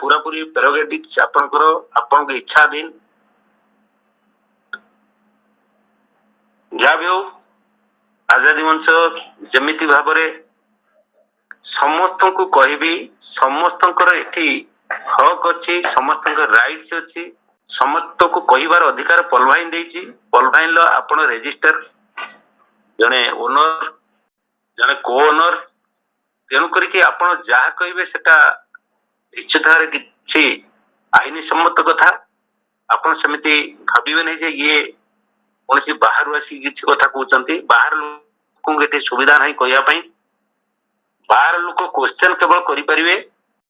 पूरा पूरी प्रेरोगेटिव आपनकर आपन इच्छाधीन जहाँ भी हो आजादी मंच जमिति भाव समस्त को कहबी समस्त एठी हक अच्छी समस्त राइट्स अच्छी समस्त को कहबार अधिकार पलवाइन देछि पलवाइन लो आपण रेजिस्टर जने ओनर जने को ओनर तेणु करके आपण जहाँ कहे सेटा निश्चित भाव किसी आईन सम्मत कथा आपण सेमिति भाविबे नहीं जे ये कौन बाहर आसी किसी कथा कहते बाहर लोक ये सुविधा नहीं कहवाई बाहर लोक क्वेश्चन केवल करें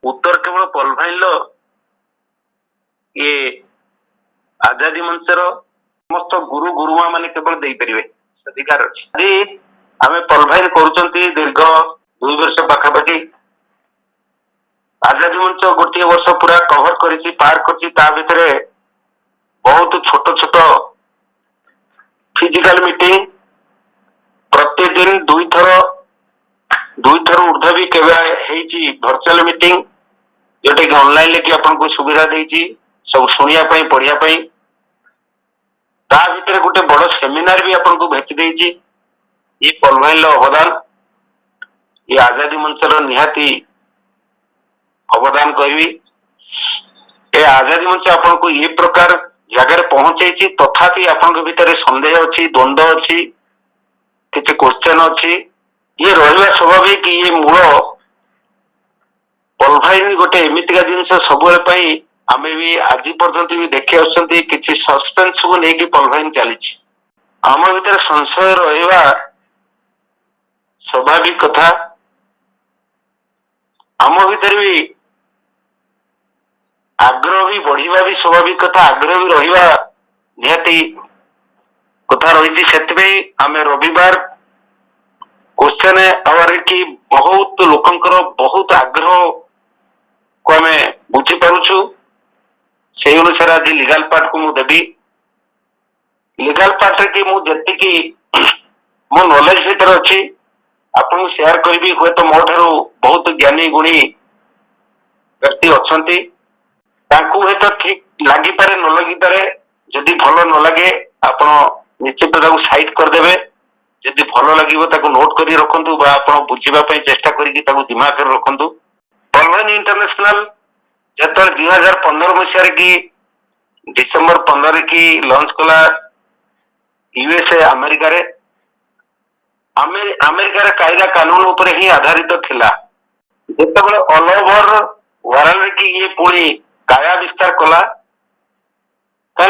उत्तर केवल पलभाइन ये आजादी मंचर समस्त गुरु गुरुमा मान केवल दे पारे अधिकार अच्छी आम पलभाइन कर दीर्घ 2 वर्ष पाखापाखि आजादी मंच गोटे वर्ष पूरा कभर कर पार कर बहुत छोट छोट फिजिकल मीटिंग प्रतिदिन 2 थर ऊर्ध भी केवे वर्चुअल मीटिंग जोटा कि ऑनलाइन लेके आपको सुविधा देती सब शुणा पढ़िया ता भीतर गोटे बड़ सेमिनार भी आपको भेटी देती ये पलभाइन अवदान ये आजादी मंचर निहाती अवदान कहबी ए आजादी मंच आपको ये प्रकार जगह पहुंचे तथापि आपन भीतर संदेह अच्छी द्वंद्व अच्छी किसी क्वेश्चन अच्छी ये रहा स्वाभाविक ये मूल पलभाइन गोटे एमतीका जिनस सब आम भी आज पर्यंत भी देखी आसि सस्पेन्स को लेकिन पलभाइन चली आम भीतर संशय रहा स्वाभाविक कथा आम भीतर भी आग्रह भी बढ़िया भी स्वाभाविक कथा आग्रह भी रहा निहाती कथा रही से आम रविवार क्वेश्चन आवर की बहुत लोकंकर बहुत आग्रह को आम बुझी पारुछु से अनुसार आज लीगल पार्ट को मुझे लीगल पार्ट की मुझे मो नॉलेज भीतर अच्छी आपको शेयर करी हुए तो मो ठारू बहुत ज्ञानी गुणी व्यक्ति अच्छा तो ठीक लगिपे न लगिपे जदि भल न लगे आप निश्चित साइड करदे जदि भल लगे नोट कर रखु आप बुझापी चेष्टा कर दिमाग रखु पलभाइन इंटरनेशनल जो 2015 मसीह की डिसेम्बर 15 की लॉन्च कला यूएसए अमेरिका रे अमेरिकार कायदा कानून उपर ही आधारित थिला जेतेबेले ऑल ओवर वर्ल्ड की ये पुणी काया विस्तार कला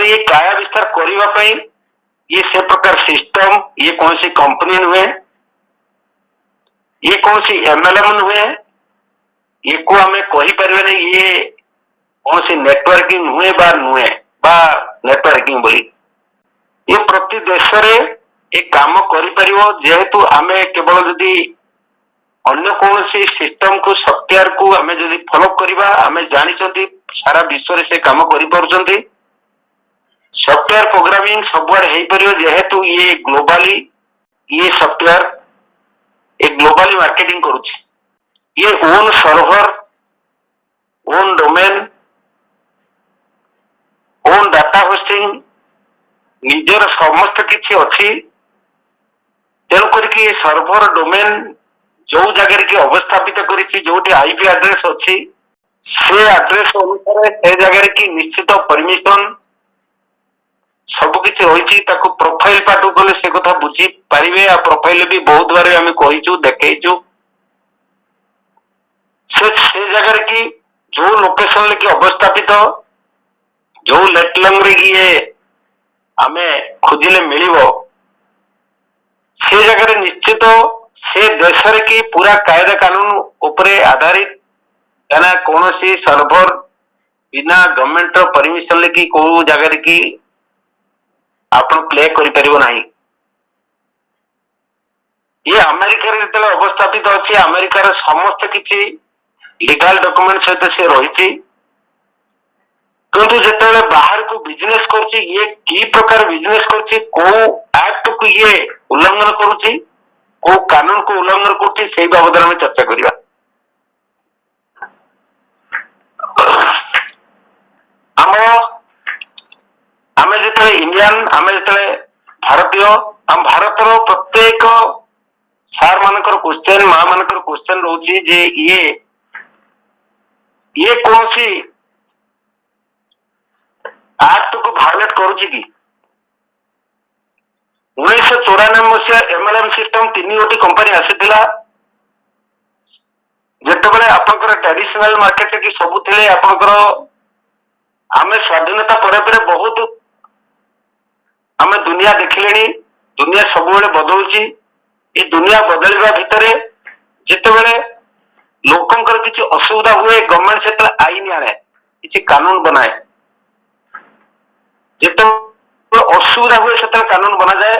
ये काया विस्तार करने ये से प्रकार सिस्टम ये कौन सी कंपनी नुहे ये कौन सी एमएलएम नुहे ये को आम कहीपर नहीं ये कौन सी नेटवर्किंग नुहे बा नुहे बा नेटवर्किंग बोली ये प्रति देश रे एक काम करिपर जेहेतु आम केवल जदि अन्य कौन सी सिस्टम को सॉफ्टवेयर को आम जदि फॉलो करवा आम जानी सारा विश्व से काम कर सॉफ्टवेयर प्रोग्रामिंग सबुआड़े हो पार जेहेतु ये ग्लोबाली ये सॉफ्टवेयर एक ग्लोबाली मार्केटिंग करुच्ची ये own server own domain own data hosting निजर समस्त किसी अच्छी तेणु करके ये सर्वर डोमेन जो जगह की अवस्थापित करोटी आईपी एड्रेस अच्छी से एड्रेस अनुसार से जगह की निश्चित परमिशन सबकि रही प्रोफाइल पार्ट गले से कथा बुझी पारे आ प्रोफाइल भी बहुत बार आम कहीचु देखु से जगह की जो लोकेशन की अवस्थापित जो लेटलंग रे आम खोजिले मिल से जगह निश्चित से देश की पूरा कायदा कानून उपरे आधारित कहना कौन सी सर्वर बिना गवर्नमेंट परमिशन लेकिन कौ जगह की आप प्ले कर ये अमेरिका जो अवस्थापित अच्छी अमेरिकार समस्त किसी लीगल डॉक्यूमेंट सहित सी रही किंतु जिते बाहर को बिजनेस कर ये की प्रकार बिजनेस कर एक्ट को ये उल्लंघन करुच्ची को कानून को उल्लंघन कर बाबद में चर्चा करवा। इंडियन आम जो भारतीय आम भारतर प्रत्येक सार मानकर क्वेश्चन माँ मानकर क्वेश्चन रोची जे ये कौन सी एक्ट को भायोलेट करुच्ची कि 1994 मसीहा एमएलएम सिस्टम 3 गोटी कंपनी आसीथिला जेतेबेले आपनकर ट्रेडिशनल मार्केट की सबु थिले आपनकर आमे स्वाधीनता परे परे बहुत आमे दुनिया देखिलेनी दुनिया सबुबेले बदलुची ए दुनिया बदलवा भितरे जेतेबेले लोकंकर किछि असुविधा हुए गवर्नमेंट सेतले आईन आने किछि कानून बनाए जेतो असुविधा हुए सेतले कानून बना जाए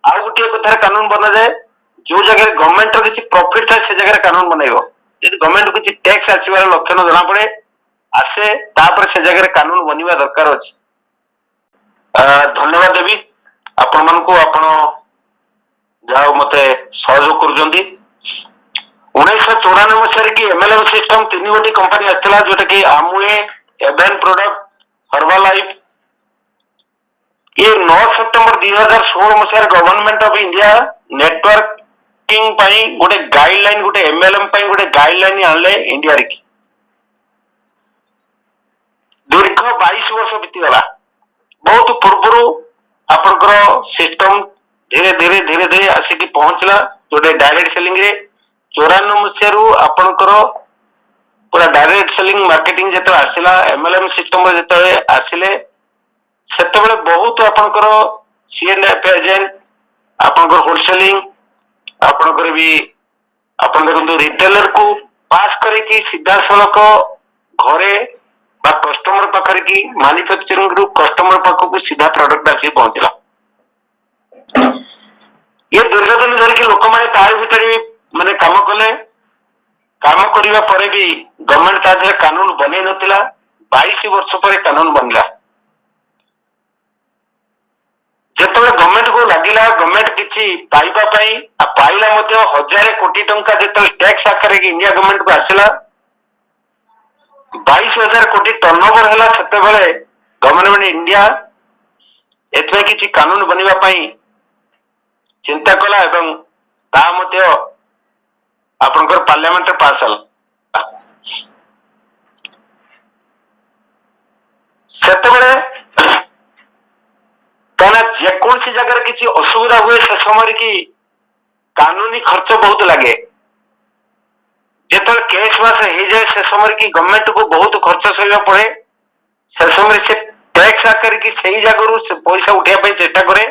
आ गोटे कथार कानून बना जाए जो जगह गवर्नमेंट रो किछि प्रॉफिट थाए से जगह कानून बनाइबो यदि गवर्नमेंट किछि टैक्स आसीबार लक्षण जना पड़े आसे तापर से जगह कानून बनिवा दरकार अछि। धन्यवाद देवी आपण मन को आपण जाओ मते सहयोग करूजंती 1994 मसीह की एमएलएम सिस्टम 3 गोटी कंपनी आछला जोटा कि आमुए एवेन प्रोडक्ट हर्बालाइफ ये 9 सितंबर 2016 मसीह गवर्नमेंट ऑफ इंडिया नेटवर्किंग पई गोटे गाइडलाइन गोटे एमएलएम पई गोटे गाइडलाइन आनले इंडिया रे की दीर्घ 22 वर्ष बीतीगला बहुत पूर्व आपनकर सिस्टम धीरे धीरे धीरे धीरे आसिक पहुंचला जोटे डायरेक्ट सेलिंग रे 94 मसीह आपनकर पूरा डायरेक्ट सेलिंग मार्केटिंग जेते आसिला एमएलएम सिस्टम जेते आसिले सेतेबेले बहुत आपनकर सीएनएफ एजेंट आपनकर होलसेलिंग आपनकर भी आपन देखंतु रिटेलर को पास करे कि सीधा सड़क घरे बा कस्टमर पाखरे की मैन्युफैक्चरिंग ग्रुप कस्टमर पाख को सीधा प्रोडक्ट आसी पहुंचला ये दीर्घ दिन धरिक लोक मैंने तार भीतर भी माने काम कले काम करने पर भी गवर्नमेंट ताजर कानून बने नथिला 22 वर्ष पर कानून बनला जेतबे गवर्नमेंट को लागिला गवर्नमेंट किछि पाइबा पई आ पाइला मध्ये 1000 कोटी टंका जेतबे टैक्स आकारे कि इंडिया गवर्नमेंट को आसिला 22,000 कोटी टर्नओवर हला सेतेबेले गवर्नमेंट इंडिया एतबे किछि कानून बनिबा पई चिंता कला एवं ता मध्ये आपनकर पार्लियामेंट पास हल सेतेबेले कहना जेकोसी जगह किसी असुविधा हुए से समय की कानूनी खर्च बहुत लगे जेतल केस बास हो जाए से समय की गवर्नमेंट को बहुत खर्च सहया पड़े से समय से टैक्स आकर की सही जगह से पैसा उठाइबा चेष्टा करे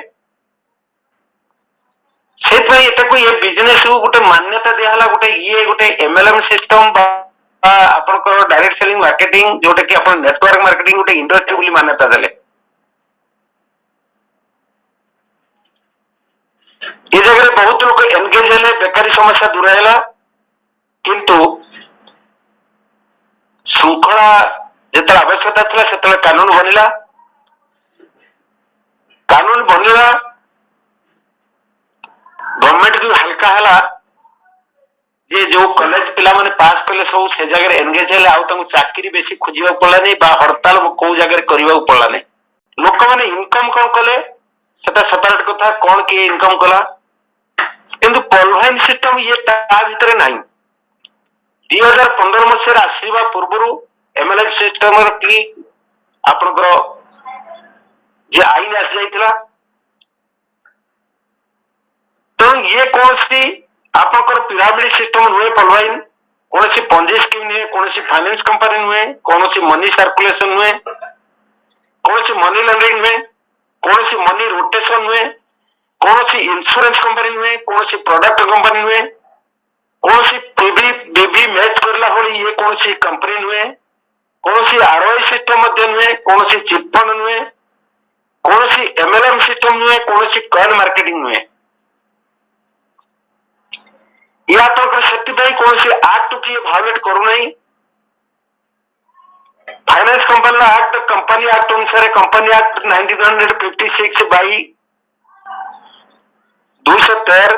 ये बिजनेस को गोटे मान्यता दिहला गोटे ये गोटे एमएलएम सिस्टम आपनकर डायरेक्ट सेलिंग मार्केटिंग जोटा कि अपन नेटवर्क मार्केटिंग गोटे इंडस्ट्री बोली मान्यता देले ये जगह बहुत लोग एनगेज हेले बेकारी समस्या दूर है किंतु श्रृंखला जिते आवश्यकता थी से कानून बनला गवर्नमेंट जो हल्का है जे जो कॉलेज पिला माने पास कले सब से जगह एनगेज हेले आउ चाकरी बेसी खोजा पड़ा नहीं हड़ताल कौ जगह करने पड़ा नहीं लोक मैंने इनकम कौन कले सेपरेट कथा कौन किए इनकम कला किंतु पॉलिवाइन सिस्टम ये भितर ना 2015 मसीह आसवा पूर्व एमएलएम सिस्टम की आपनकर जे आईन आसी जाइतिला तो ये कौन सी आपनकर पिरामिड सिस्टम नुहे पॉलिवाइन कौन सी पंजी स्कीम नुहे कौन सी फाइनेंस कंपनी नुहे कौन सी मनी सर्कुलेशन नुहे कौन सी मनी लॉन्ड्रिंग नुहे कौन सी मनी रोटेशन नुहे कौन सी इंश्योरेंस कंपनी नुहे कौन सी प्रोडक्ट कंपनी नुहे कौन सी पीबी बीबी मैच करला होली ये कौन सी कंपनी नुहे कौन सी आरओआई सिस्टम मध्य नुहे कौन सी चिट फंड नुहे कौन सी एमएलएम सिस्टम नुहे कौन सी कॉइन मार्केटिंग नुहे या तो कौन सी एक्ट की भायोलेट करू नहीं finance company act company act अनुसार कंपनी एक्ट 1956 बाई 213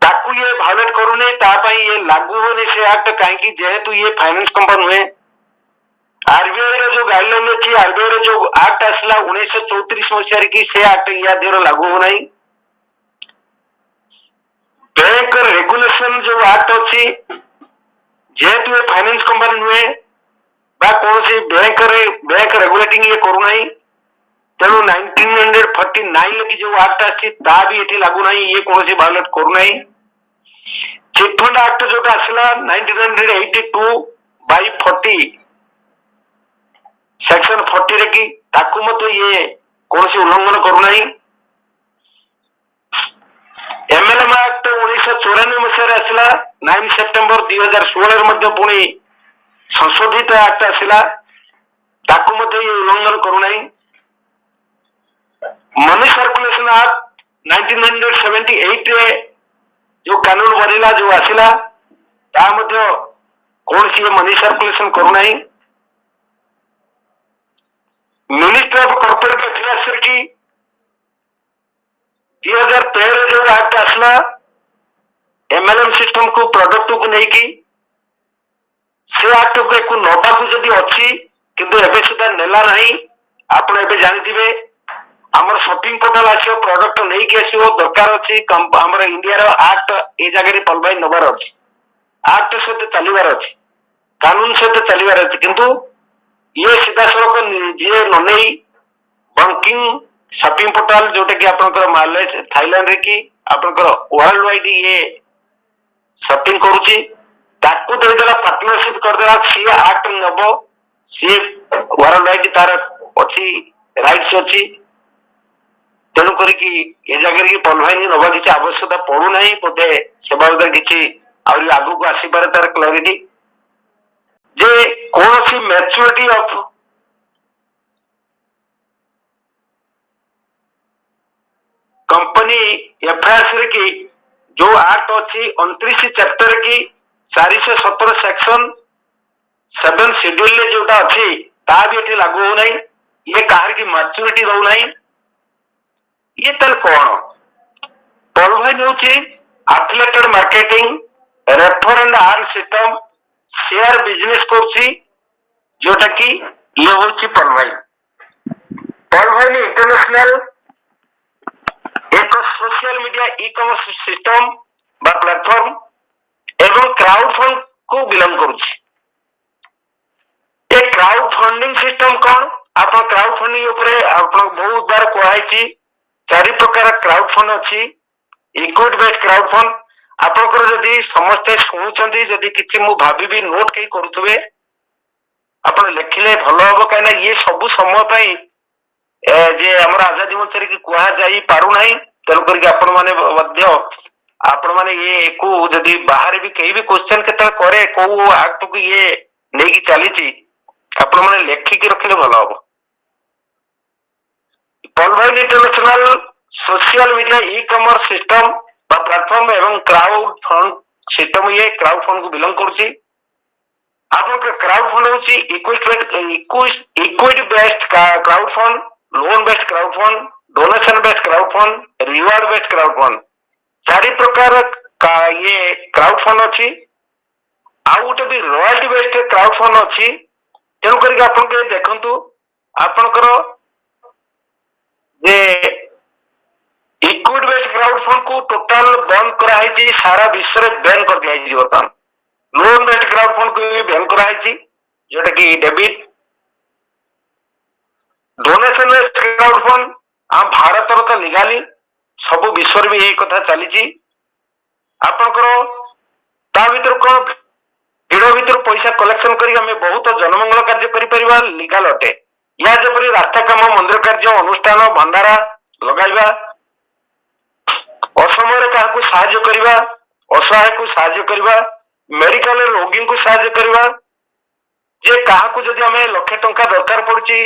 ताकू ये भायोलेट करू नहीं ये लागू होने से एक्ट कहीं जेहेतु ये फाइनेंस कंपनी हुए आरबीआई रो जो गाइडलाइन अच्छी आरबीआई रे जो एक्ट आसला 1934 मसीह की से एक्ट या देर लागू हो नहीं। बैंक रेगुलेशन जो एक्ट अच्छी जेहेतु फाइनेंस कंपनी नुहे कौन सी बैंक रेगुलेटिंग ये करू नहीं तेणु 1949 की जो एक्ट आसी ता भी ये लागू नहीं ये कौन सी वायलेट करू नहीं। चिटफंड एक्ट जो आसला 1982/40 सेक्शन 40 रे की ताकू मत ये कौन सी उल्लंघन करू नहीं। एमएलएम एक्ट 1994 मसीह आसला 9 सेप्टेम्बर 2016 मध्य पुणी संशोधित एक्ट आसला ताकू मत ये उल्लंघन करू नहीं। मनी सर्कुलेशन एक्ट 1978 रे जो कानून बनला जो आसला ता मध्य कौन सी मनी सर्कुलेशन करू नहीं। मिनिस्ट्री ऑफ कॉर्पोरेट अफेयर्स की 2013 जो एक्ट आसला एमएलएम सिस्टम को प्रोडक्ट को नहीं की से एक्ट को नबा को जदि अच्छी किंतु एबे सुधा नेला नहीं आपण एबे जानथिबे हमर शॉपिंग पोर्टल आसियो प्रोडक्ट नहीं की आसियो दरकार अछि हमर इंडिया रो एक्ट ए जगह रे पलबाई नबर अछि एक्ट से चलीबार अछि कानून से चलीबार अछि किंतु ये सीधा सड़क जे ननै बैंकिंग शॉपिंग पोर्टल जोटा कि आपनकर मालय थाईलैंड रे की आपनकर वर्ल्ड वाइड ये शॉपिंग करूची ताकू दे देला पार्टनरशिप कर देला सी एक्ट नबो सी वर्ल्ड वाइड तार अछि राइट्स अछि तेणु करी कि ए जगह की पलवाई नबा किसी आवश्यकता पड़ू नहीं बोधे से बाबद किसी आउरी आगु को आसी पारे तार क्लैरिटी जे कौन सी मैच्योरिटी ऑफ कंपनी एफआईआर रे की जो एक्ट अच्छी 29 चैप्टर की 417 सेक्शन 7 शेड्यूल ले जोटा अच्छी ता भी एठी लागू हो नहीं ये काहर की मैच्योरिटी दउ नहीं ये तल कौन पलवाई होची affiliated marketing refer and earn system share business करछि जोटा कि ये होची पलवाई इंटरनेशनल एक social media e commerce system बा प्लेटफॉर्म एवं क्राउड फंड को बिलोंग करुछि। ये क्राउड फंडिंग सिस्टम कौन आप क्राउड फंडिंग ऊपर आप बहुत बार कहै चारि प्रकार क्राउड फंड अछि इक्विटी बेस्ड क्राउड फंड आपनकर जदि समस्त सुनुचंती जदि किछि मु भाबीबी नोट कई करूथबे आपण लेखिले भलो हबो काना ये सब समय पई जे हमर आजादी मंचरे की कुहा जाई पारु नाही तेल करके आपण माने मध्य आपण माने ये को जदि बाहर भी कई भी क्वेश्चन केता करे को एक्ट को ये नै की चली छी आपण माने लेखि के रखले भलो हबो। पलवाई international social media e commerce system बा प्लेटफॉर्म एवं क्राउड फंड सिस्टम ये क्राउड फंड को बिलोंग करछि। आपण के क्राउड फंड होछि equity based crowd fund loan based crowd fund donation based crowd fund reward based crowd fund चारि प्रकार का ये क्राउड फंड अछि आ उटे भी रॉयल्टी बेस्ड क्राउड फंड अछि तेनु करी आपन के देखंतु आपन करो जे इक्विटी बेस्ड क्राउड फंड को टोटल बंद करा है जी सारा विश्व रे बैन कर दिया जी वर्तमान लोन बेस्ड क्राउड फंड को भी बैन करा है जी जोटा कि debit donation based crowd fund हम भारत रो तो लीगली सब विश्व रे भी यही कथा चली छी आपनकर ता भीतर को भिड़ भीतर पैसा कलेक्शन करी हमें बहुत जनमंगल कार्य करि परिबा लीगल अटे या जेपरि रास्ता काम मंदिर कार्य अनुष्ठान भंडारा लगाइबा असमय काहाकू साहाय्य करिबा असहाय को साहाय्य करिबा मेडिकल रोगी को साहाय्य करिबा जे काहाकू जदि हमें लाख टंका दरकार पड़ुची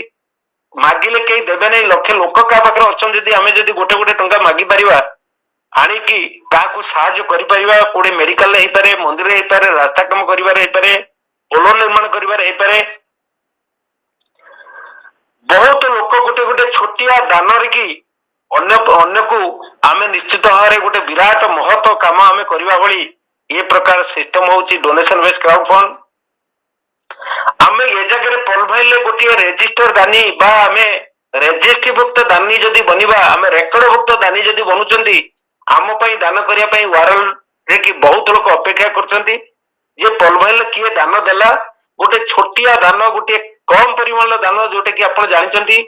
मागिले कई देबे नहीं लक्ष लोक का पाखरे अछन जदि हमें जदि गोटे गोटे टंका मागी परिबा आनी की काहाकू साहाय्य करि परिबा कोडे मेडिकल रे हेपारे मंदिर रे हेपारे रास्ता काम करिबारे हेपारे पोल निर्माण करिबारे हेपारे बहुत लोक गोटे गोटे छोटिया दान रे की अन्य को आमे निश्चित भाव में गोटे विराट महत्व काम आमे करबा भली ये प्रकार सिस्टम होची डोनेशन बेस्ड क्राउड फंड आमे ये जगह रे पल पॉलमाइल गोटे रेजिस्टर दानी बा आमे रेजिस्ट्रीभुक्त दानी जदि बनिबा आमे रेकर्डभुक्त दानी जदि बनुचंदी आम पई दान करिया पई वारल रे कि बहुत लोक अपेक्षा करचंदी जे पॉलमाइल किए दान देला गोटे छोटिया दान गोटे कम परिमाण दान जोटे कि आपण जानिचंदी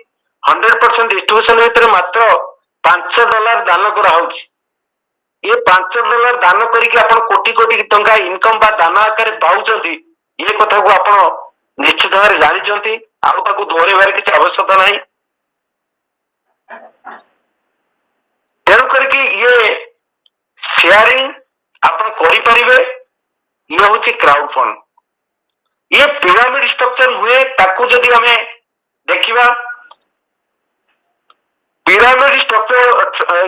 100% डिस्ट्रीब्यूशन भितर मात्र $5 दान करा होउची ये $5 दान करके आपण कोटी कोटी टंका इनकम बा दान आकार पाउचंदी ये कथा को आपण निश्चित भाव जानी आउ ताकू दोहरेबार किसी आवश्यकता नहीं तेणु करके ये शेयरिंग आपण करिपारिबे ये होची क्राउड फंड ये पिरामिड स्ट्रक्चर हुए ताकू जदि हमें देखिबा पिरामिड स्ट्रक्चर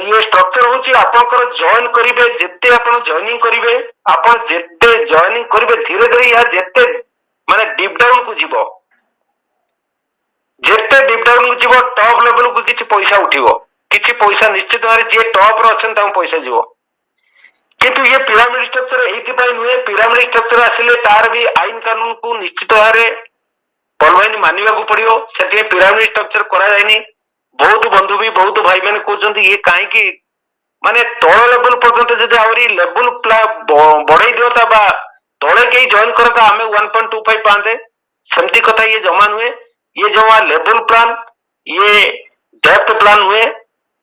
ये स्ट्रक्चर होची आपनकर जॉइन करिवे जेते आपण जॉइनिंग करिवे आपण जेते जॉइनिंग करिवे धीरे धीरे या जेते माने डीप डाउन को जीवो जेते डीप डाउन को जीवो टॉप लेवल को किछि पैसा उठिवो किछि पैसा निश्चित भारे जे टॉप रो अछन ता पैसा जीवो किंतु ये पिरामिड स्ट्रक्चर एथि पई नुए पिरामिड स्ट्रक्चर आसिले तार भी आईन कानून को निश्चित भारे पॉलमाइन मानिबा को पड़ियो सेति पिरामिड स्ट्रक्चर करा जायनी बहुत बंधु भी बहुत भाई मैंने कहते ये कहीं माने तल लेवल पर्यंत जब आहरी लेवल बढ़ई दिता बा तले कहीं जॉइन करता आम 1.25 पाते सेमती कथा ये जमा नुहे ये जमा लेवल प्लान ये डेप्थ प्लान हुए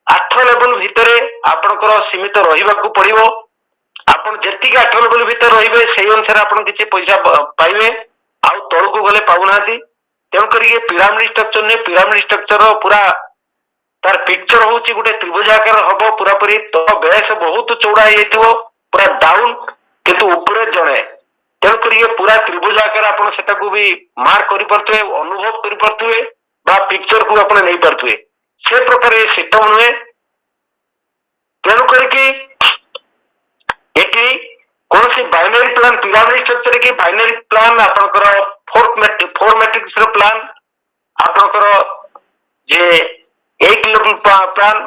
8 लेवल भितर आपनकर सीमित रहिबा को पड़िबो आपन जेतिक 8 लेवल भितर रहिबे सेही अनुसार आपन किछि पैसा पाइबे आउ तल को गले पाउनाती तेणु करी ये पिरामिड स्ट्रक्चर ने पिरामिड स्ट्रक्चर पूरा तार पिक्चर होची गोटे त्रिभुज आकार हबो पूरा पूरी तो बेस बहुत चौड़ा हेतिबो पूरा डाउन किंतु ऊपर जणे तेणु करी ये पूरा त्रिभुज आकार आपण सेटा को भी मार्क करि परथुए अनुभव करि परथुए बा पिक्चर को आपण नै परथुए से प्रकार ये सिस्टम हुए तेणु करी कि एटी कौन सी बाइनरी प्लान पिरामिड स्ट्रक्चर की बाइनरी प्लान आपनकर फोर मैट्रिक्स रो प्लान आपनकर जे 8 लेवल प्लान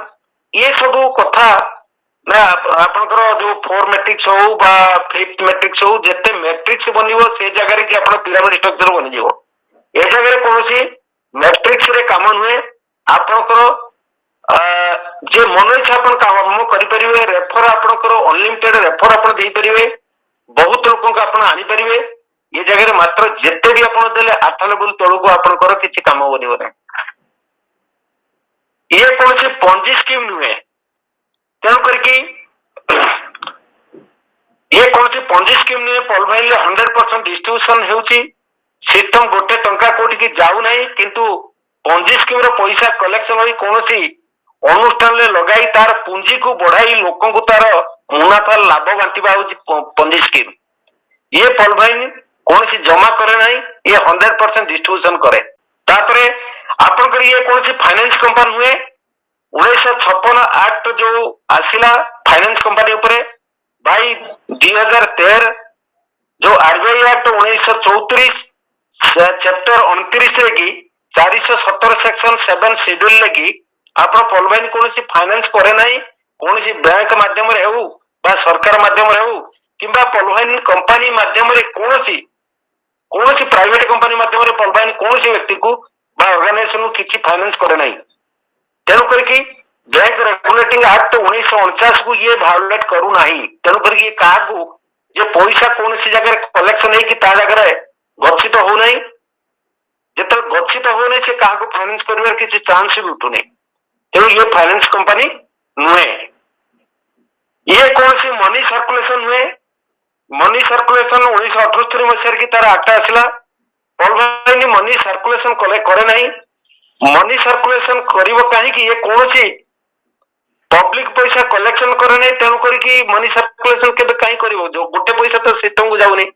ये सब कथा ना आपनकर जो 4 मैट्रिक्स हो बा 5th मैट्रिक्स हो जते मैट्रिक्स बनिवो से जगह रे कि आपण पिरामिड स्ट्रक्चर बनि जीवो ए जगह रे कोनोसी मैट्रिक्स रे काम हुए आपनकर जे मन इच्छा आपण काम करि परिबे रेफर आपनकर अनलिमिटेड रेफर आपण देई परिबे बहुत लोगों को आपण आनी परिबे ये जगह रे मात्र जते भी आपण देले 8 लेवल तळो को आपनकर किछि काम बनिवो नै ये कौन सी पॉन्जी स्कीम नुहे तेणु करके ये कौन सी पॉन्जी स्कीम नुहे पॉलमाइल 100% डिस्ट्रीब्यूशन हेउची सिस्टम गोटे टंका कोटी की जाऊ नहीं किंतु पॉन्जी स्कीम रो पैसा कलेक्शन होई कौन सी अनुष्ठान ले लगाई तार पूंजी को बढ़ाई लोकों को तार मुनाफा लाभ बांटिबा होची पॉन्जी स्कीम ये पॉलमाइल कौन सी जमा करे नहीं ये 100% डिस्ट्रीब्यूशन करे तापरे आपनकर ये कौन सी फाइनेंस कंपनी हुए 1956 एक्ट जो आसिला फाइनेंस कंपनी ऊपर भाई 2013 जो आरबीआई एक्ट 1934 चैप्टर 29 की 417 सेक्शन 7 शेड्यूल लगी आप पॉलमाइन कौन सी फाइनेंस करे नहीं कौन सी बैंक माध्यम रे हो बा सरकार माध्यम रे हो किंबा पॉलमाइन कंपनी माध्यम रे कौन सी प्राइवेट कंपनी माध्यम रे पॉलमाइन कौन सी व्यक्ति को बा ऑर्गेनाइजेशन को किछि फाइनेंस करे नहीं तेणु करके बैंक रेगुलेटिंग एक्ट 1949 को ये वायोलेट करू नहीं तेणु करके क्या जे पैसा कौन सी जगह कलेक्शन है कि ता जगह गच्छित हो नहीं जिते गच्छित हो नहीं से क्या फाइनेंस कर किसी चांस भी उठू नहीं तेणु ये फाइनेंस कंपनी नुहे ये कौन सी मनी सर्कुलेशन हुए मनी सर्कुलेशन 1978 मसीह की तार एक्ट आसला पॉलमाइन मनी सर्कुलेशन करे नहीं मनी सर्कुलेशन करिवो काहे कि ये कौन सी पब्लिक पैसा कलेक्शन करे नहीं तेणु करके मनी सर्कुलेशन केबे काहे करिवो जो गोटे पैसा तो सिस्टम को जाउनी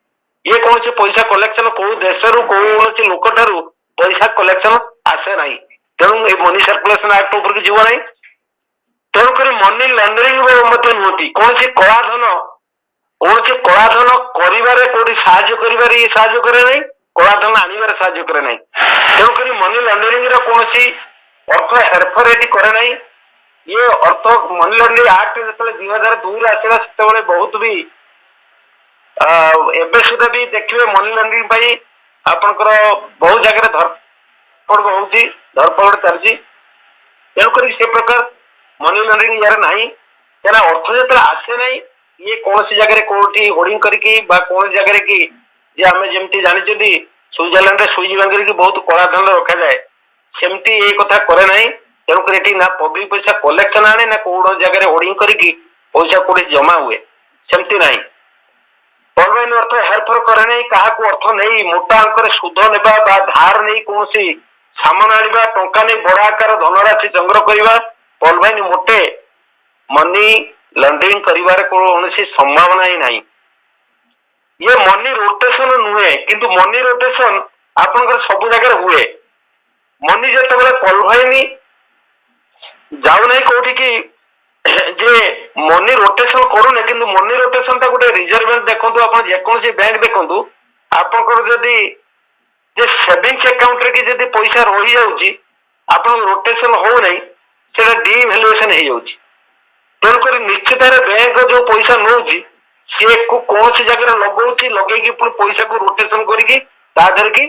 ये कौन सी पैसा कलेक्शन को देशरू कौन सी लोक ठारू पैसा कलेक्शन आसे नहीं तेणु ये मनी सर्कुलेशन एक्ट ऊपर की जीव नहीं तेणु कर मनी लॉन्ड्रिंग मध्य नुहति कौन सी कलाधन करिबारे कोठी साहाय्य करिबारे ये साहाय्य करे नहीं कलाधन आनिबारे साहाय्य करे नहीं तेणु कर मनी लॉन्ड्रिंग रो कौन सी अर्थ हेरफेर एटी करे नहीं ये अर्थ मनी लॉन्ड्रिंग एक्ट जो 2002 रे आसिला सेते बहुत भी एबे सुधा भी देखिए मनी लॉन्ड्रिंग पाई आपनकर बहुत जगह होଉଛି ଧରପକଡ଼ ଚାଲିଛି। ତେଣୁକରି ସେ ପ୍ରକାର ମନି ଲଣ୍ଡରିଂ ୟାର ନାହିଁ। କାହିଁକିନା ଅର୍ଥ ଯେତେବେଳେ ଆସେ ନାହିଁ ଇଏ କୌଣସି ଜାଗାରେ କୋଉଠି ହୋର୍ଡିଂ କରିକି ବା କୌଣସି ଜାଗାରେ କି ଯେ ଆମେ ଯେମିତି ଜାଣିଛନ୍ତି ସୁଇଜରଲ୍ୟାଣ୍ଡରେ ସୁଇଜ ବ୍ୟାଙ୍କରେ କି ବହୁତ କଳା ଧନ ରଖାଯାଏ, ସେମିତି ଏଇ କଥା କରେ ନାହିଁ। ତେଣୁକରି ଏଠି ନା ପବ୍ଲିକ ପଇସା କଲେକ୍ସନ ଆଣେ ନା କୌଣସି ଜାଗାରେ ହୋର୍ଡିଂ କରିକି ପଇସା କୋଉଠି ଜମା ହୁଏ, ସେମିତି ନାହିଁ। ଅନଲାଇନ ଅର୍ଥ ହେରଫେର କରେ ନାହିଁ। କାହାକୁ ଅର୍ଥ ନେଇ ମୋଟା ଅଙ୍କରେ ସୁଧ ନେବା ବା ଧାର ନେଇ କୌଣସି ସାମାନ ଆଣିବା, ଟଙ୍କା ନେଇ ବଡ ଆକାର ଧନରାଶି ସଂଗ୍ରହ କରିବା, ପଲଭାଇନ ମୋଟେ ମନି ଲଣ୍ଡରିଂ କରିବାର କୌଣସି ସମ୍ଭାବନା ହିଁ ନାହିଁ। ଇଏ ମନି ରୋଟେସନ ନୁହେଁ, କିନ୍ତୁ ମନି ରୋଟେସନ ଆପଣଙ୍କର ସବୁ ଜାଗାରେ ହୁଏ। ମନି ଯେତେବେଳେ ପଲଭାଇନ ଯାଉନାହିଁ କୋଉଠିକି ଯେ ମନି ରୋଟେସନ କରୁନେ, କିନ୍ତୁ ମନି ରୋଟେସନ ଟା ଗୋଟେ ରିଜର୍ଭ ବ୍ୟାଙ୍କ ଦେଖନ୍ତୁ, ଆପଣ ଯେକୌଣସି ବ୍ୟାଙ୍କ ଦେଖନ୍ତୁ, ଆପଣଙ୍କର ଯଦି ଯେ ସେଭିଙ୍ଗସ ଆକାଉଣ୍ଟରେ କି ଯଦି ପଇସା ରହିଯାଉଛି ଆପଣଙ୍କ ରୋଟେସନ ହଉନାହିଁ, ସେଟା ଡିଭ୍ୟାଲୁଏସନ ହେଇଯାଉଛି। ତେଣୁକରି ନିଶ୍ଚିତରେ ବ୍ୟାଙ୍କ ଯୋଉ ପଇସା ନେଉଛି ସିଏ କୌଣସି ଜାଗାରେ ଲଗଉଛି, ଲଗେଇକି ପୁଣି ପଇସାକୁ ରୋଟେସନ କରିକି ତା ଦେହରେ କି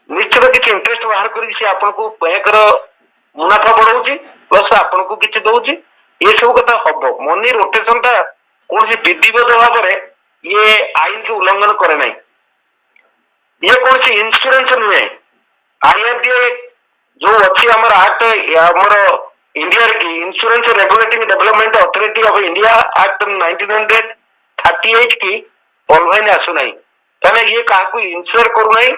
ନିଶ୍ଚିତ କିଛି ଇଣ୍ଟରେଷ୍ଟ ବାହାର କରିକି ସେ ଆପଣଙ୍କୁ ବ୍ୟାଙ୍କର ମୁନାଫା ବଢଉଛି, ପ୍ଲସ ଆପଣଙ୍କୁ କିଛି ଦଉଛି। ଏସବୁ କଥା ହବ। ମନି ରୋଟେସନ ଟା କୌଣସି ବିଧିବଦ୍ଧ ଭାବରେ ଇଏ ଆଇନକୁ ଉଲ୍ଲଂଘନ କରେ ନାହିଁ। ଇଏ କୌଣସି ଇନ୍ସୁରାନ୍ସ ନୁହେଁ। IRDA ଯୋଉ ଅଛି ଆମର ଆକ୍ଟ, ଆମର ଇଣ୍ଡିଆରେ କି insurance regulating development authority of India act 1938 କି ଅନଲାଇନ ଆସୁନାହିଁ। ତାହେଲେ ଇଏ କାହାକୁ ଇନ୍ସୁର କରୁନାହିଁ,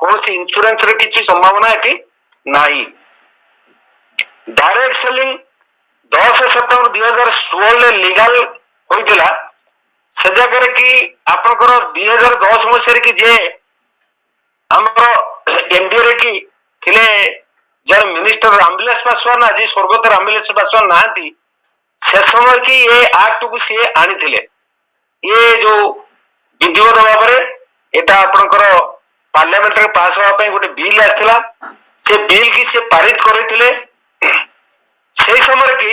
କୌଣସି ଇନ୍ସୁରାନ୍ସ ରେ କିଛି ସମ୍ଭାବନା ଏଠି ନାହିଁ। ଡାଇରେକ୍ଟ ସେଲିଂ 10 ସେପ୍ଟେମ୍ବର 2016 ଲିଗାଲ ହୋଇଥିଲା। ସେ ଜାଗାରେ କି ଆପଣଙ୍କର 2010 ମସିହାରେ କି ଯେ ଆମର ଏନଡିଏ କି ଥିଲେ ଯାର ମିନିଷ୍ଟର ରାମବିଳାସ ପାସୱାନ, ଆଜି ସ୍ୱର୍ଗତ ରାମବିଳାସ ପାସୱାନ ନାହାନ୍ତି, ସେ ସମୟ କି ଏ ଆକ୍ଟକୁ ସିଏ ଆଣିଥିଲେ। ଇଏ ଯୋଉ ବିଧିବଦ୍ଧ ଭାବରେ ଏଟା ଆପଣଙ୍କର ପାର୍ଲାମେଣ୍ଟରେ ପାସ୍ ହେବା ପାଇଁ ଗୋଟେ ବିଲ୍ ଆସିଥିଲା। ସେ ବିଲ୍ କି ସେ ପାରିତ କରିଥିଲେ। ସେଇ ସମୟରେ କି